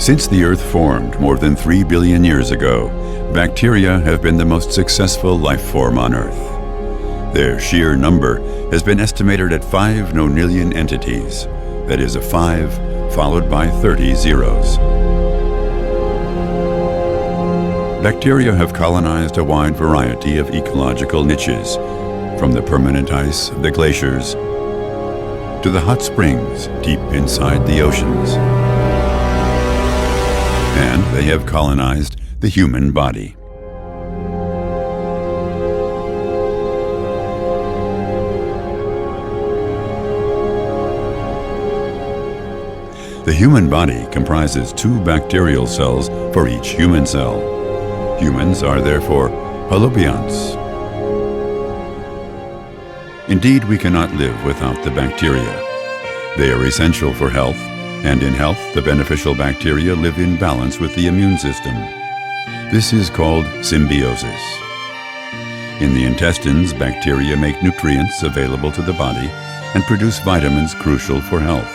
Since the Earth formed more than 3 billion years ago, bacteria have been the most successful life form on Earth. Their sheer number has been estimated at 5 nonillion entities, that is a 5 followed by 30 zeros. Bacteria have colonized a wide variety of ecological niches, from the permanent ice of the glaciers to the hot springs deep inside the oceans. And they have colonized the human body. The human body comprises 2 bacterial cells for each human cell. Humans are therefore holobionts. Indeed, we cannot live without the bacteria. They are essential for health, and in health, the beneficial bacteria live in balance with the immune system. This is called symbiosis. In the intestines, bacteria make nutrients available to the body and produce vitamins crucial for health.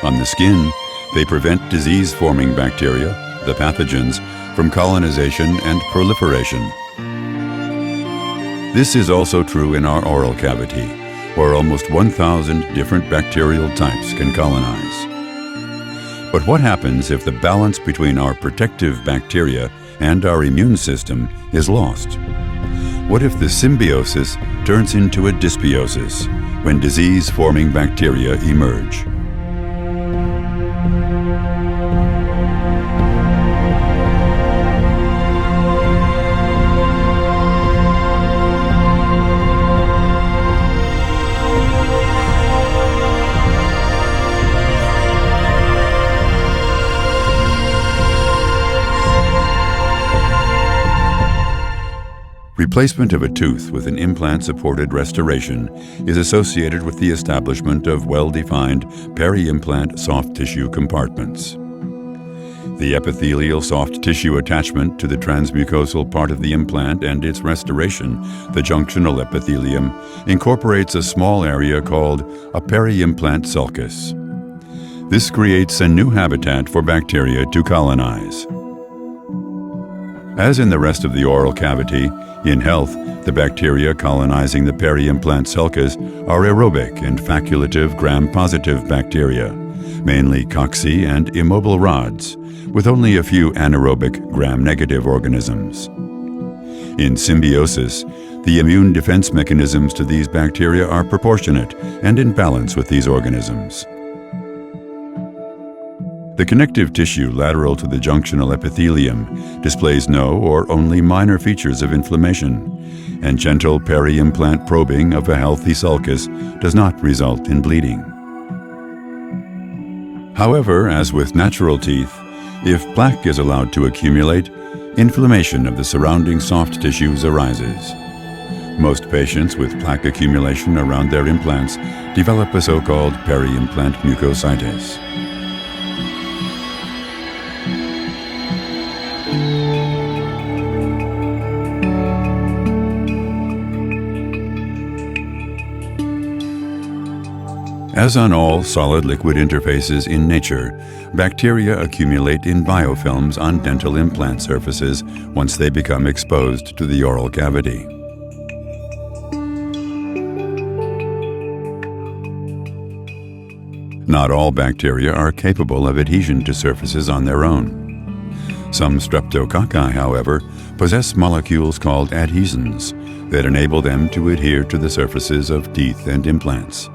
On the skin, they prevent disease-forming bacteria, the pathogens, from colonization and proliferation. This is also true in our oral cavity, where almost 1,000 different bacterial types can colonize. But what happens if the balance between our protective bacteria and our immune system is lost? What if the symbiosis turns into a dysbiosis when disease-forming bacteria emerge? Replacement of a tooth with an implant-supported restoration is associated with the establishment of well-defined peri-implant soft tissue compartments. The epithelial soft tissue attachment to the transmucosal part of the implant and its restoration, the junctional epithelium, incorporates a small area called a peri-implant sulcus. This creates a new habitat for bacteria to colonize. As in the rest of the oral cavity, in health, the bacteria colonizing the peri-implant sulcus are aerobic and facultative gram-positive bacteria, mainly cocci and immobile rods, with only a few anaerobic gram-negative organisms. In symbiosis, the immune defense mechanisms to these bacteria are proportionate and in balance with these organisms. The connective tissue lateral to the junctional epithelium displays no or only minor features of inflammation, and gentle peri-implant probing of a healthy sulcus does not result in bleeding. However, as with natural teeth, if plaque is allowed to accumulate, inflammation of the surrounding soft tissues arises. Most patients with plaque accumulation around their implants develop a so-called peri-implant mucositis. As on all solid-liquid interfaces in nature, bacteria accumulate in biofilms on dental implant surfaces once they become exposed to the oral cavity. Not all bacteria are capable of adhesion to surfaces on their own. Some streptococci, however, possess molecules called adhesins that enable them to adhere to the surfaces of teeth and implants.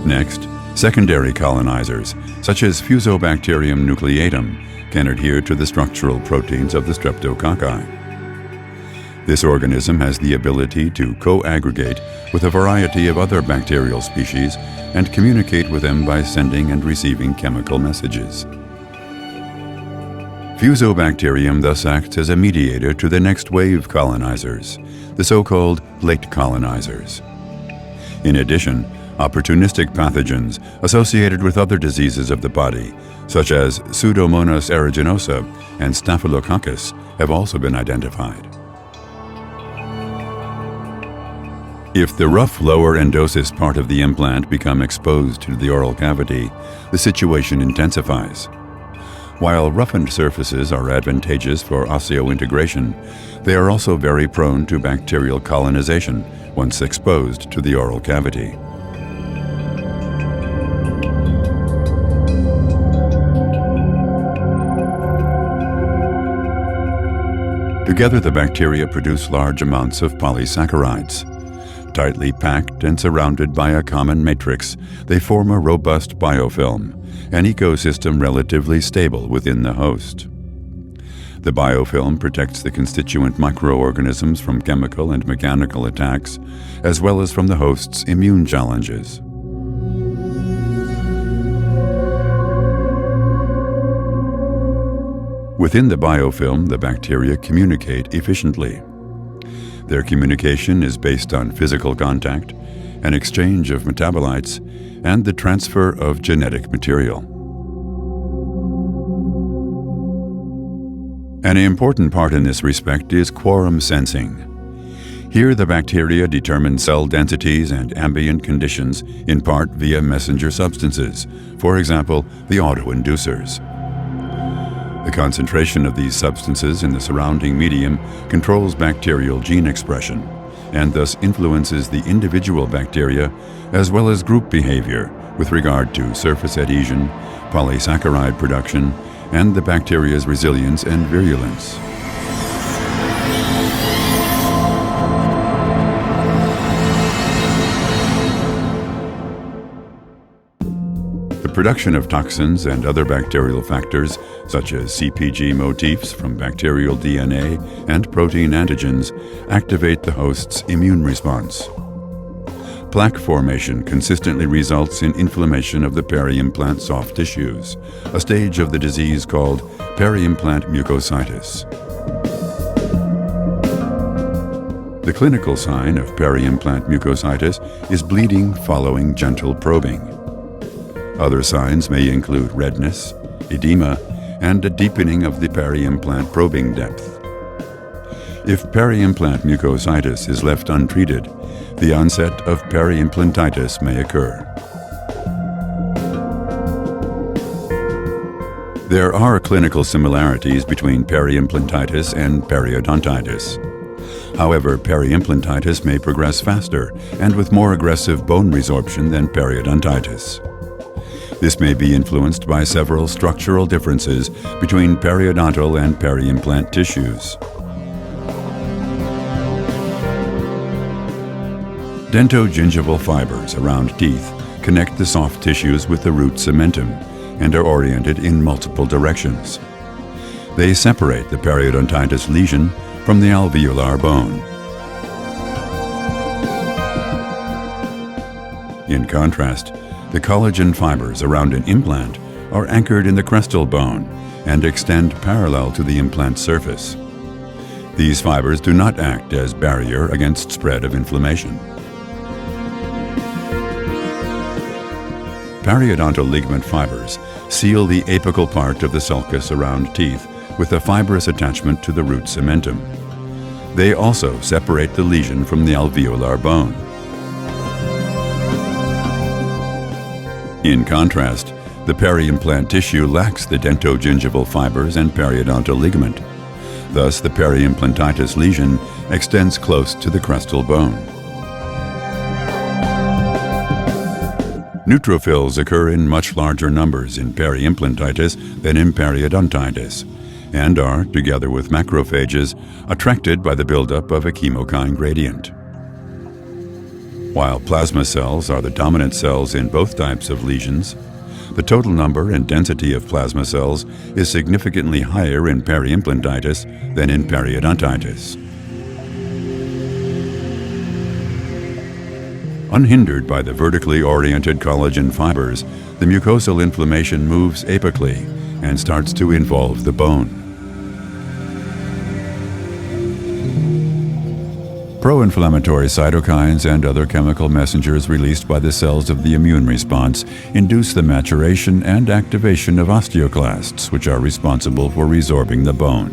Next, secondary colonizers, such as Fusobacterium nucleatum, can adhere to the structural proteins of the streptococci. This organism has the ability to co-aggregate with a variety of other bacterial species and communicate with them by sending and receiving chemical messages. Fusobacterium thus acts as a mediator to the next wave colonizers, the so-called late colonizers. In addition, opportunistic pathogens associated with other diseases of the body, such as Pseudomonas aeruginosa and Staphylococcus, have also been identified. If the rough lower endosys part of the implant become exposed to the oral cavity, the situation intensifies. While roughened surfaces are advantageous for osseointegration, they are also very prone to bacterial colonization once exposed to the oral cavity. Together, the bacteria produce large amounts of polysaccharides. Tightly packed and surrounded by a common matrix, they form a robust biofilm, an ecosystem relatively stable within the host. The biofilm protects the constituent microorganisms from chemical and mechanical attacks, as well as from the host's immune challenges. Within the biofilm, the bacteria communicate efficiently. Their communication is based on physical contact, an exchange of metabolites, and the transfer of genetic material. An important part in this respect is quorum sensing. Here, the bacteria determine cell densities and ambient conditions in part via messenger substances, for example, the autoinducers. The concentration of these substances in the surrounding medium controls bacterial gene expression and thus influences the individual bacteria as well as group behavior with regard to surface adhesion, polysaccharide production, and the bacteria's resilience and virulence. The production of toxins and other bacterial factors, such as CpG motifs from bacterial DNA and protein antigens, activate the host's immune response. Plaque formation consistently results in inflammation of the peri-implant soft tissues, a stage of the disease called periimplant mucositis. The clinical sign of periimplant mucositis is bleeding following gentle probing. Other signs may include redness, edema, and a deepening of the peri-implant probing depth. If peri-implant mucositis is left untreated, the onset of periimplantitis may occur. There are clinical similarities between periimplantitis and periodontitis. However, periimplantitis may progress faster and with more aggressive bone resorption than periodontitis. This may be influenced by several structural differences between periodontal and peri-implant tissues. Dentogingival fibers around teeth connect the soft tissues with the root cementum and are oriented in multiple directions. They separate the periodontitis lesion from the alveolar bone. In contrast, the collagen fibers around an implant are anchored in the crestal bone and extend parallel to the implant surface. These fibers do not act as barrier against spread of inflammation. Periodontal ligament fibers seal the apical part of the sulcus around teeth with a fibrous attachment to the root cementum. They also separate the lesion from the alveolar bone. In contrast, the peri-implant tissue lacks the dentogingival fibers and periodontal ligament. Thus, the periimplantitis lesion extends close to the crestal bone. Neutrophils occur in much larger numbers in periimplantitis than in periodontitis, and are, together with macrophages, attracted by the buildup of a chemokine gradient. While plasma cells are the dominant cells in both types of lesions, the total number and density of plasma cells is significantly higher in periimplantitis than in periodontitis. Unhindered by the vertically oriented collagen fibers, the mucosal inflammation moves apically and starts to involve the bone. Pro-inflammatory cytokines and other chemical messengers released by the cells of the immune response induce the maturation and activation of osteoclasts, which are responsible for resorbing the bone.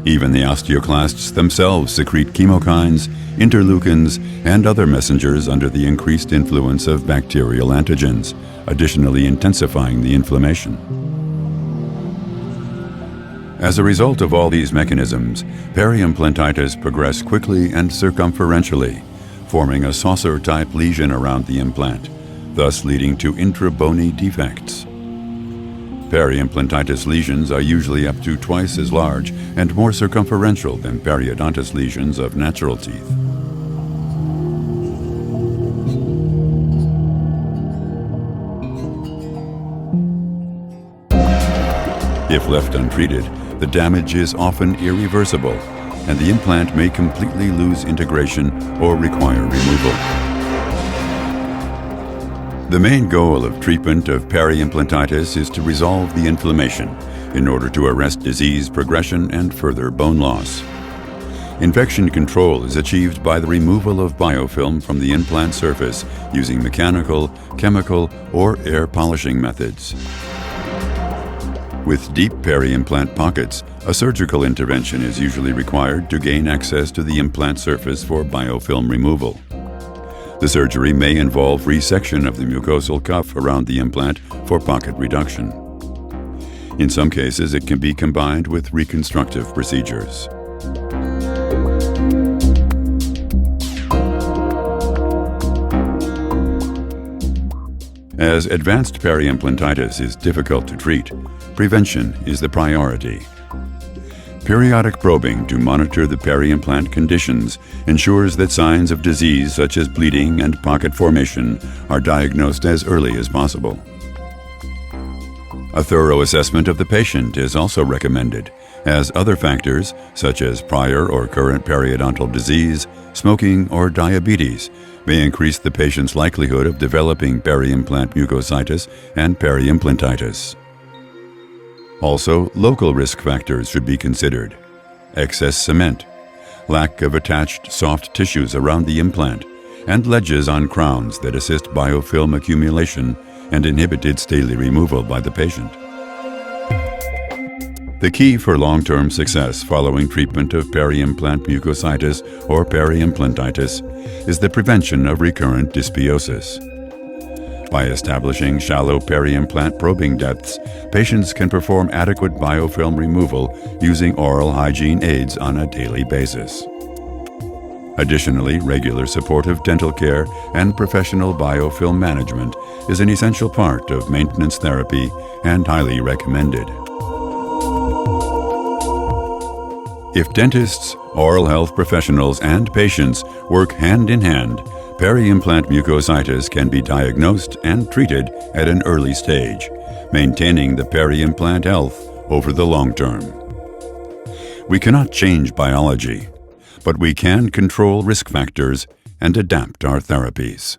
Even the osteoclasts themselves secrete chemokines, interleukins, and other messengers under the increased influence of bacterial antigens, additionally intensifying the inflammation. As a result of all these mechanisms, periimplantitis progresses quickly and circumferentially, forming a saucer-type lesion around the implant, thus leading to intra-bony defects. Periimplantitis lesions are usually up to twice as large and more circumferential than periodontous lesions of natural teeth. If left untreated, the damage is often irreversible, and the implant may completely lose integration or require removal. The main goal of treatment of periimplantitis is to resolve the inflammation in order to arrest disease progression and further bone loss. Infection control is achieved by the removal of biofilm from the implant surface using mechanical, chemical, or air polishing methods. With deep peri-implant pockets, a surgical intervention is usually required to gain access to the implant surface for biofilm removal. The surgery may involve resection of the mucosal cuff around the implant for pocket reduction. In some cases, it can be combined with reconstructive procedures. As advanced periimplantitis is difficult to treat, prevention is the priority. Periodic probing to monitor the peri-implant conditions ensures that signs of disease such as bleeding and pocket formation are diagnosed as early as possible. A thorough assessment of the patient is also recommended, as other factors such as prior or current periodontal disease, smoking, or diabetes may increase the patient's likelihood of developing peri-implant mucositis and periimplantitis. Also, local risk factors should be considered: excess cement, lack of attached soft tissues around the implant, and ledges on crowns that assist biofilm accumulation and inhibit its daily removal by the patient. The key for long-term success following treatment of peri-implant mucositis or periimplantitis is the prevention of recurrent dysbiosis. By establishing shallow peri-implant probing depths, patients can perform adequate biofilm removal using oral hygiene aids on a daily basis. Additionally, regular supportive dental care and professional biofilm management is an essential part of maintenance therapy and highly recommended. If dentists, oral health professionals, and patients work hand in hand, peri-implant mucositis can be diagnosed and treated at an early stage, maintaining the peri-implant health over the long term. We cannot change biology, but we can control risk factors and adapt our therapies.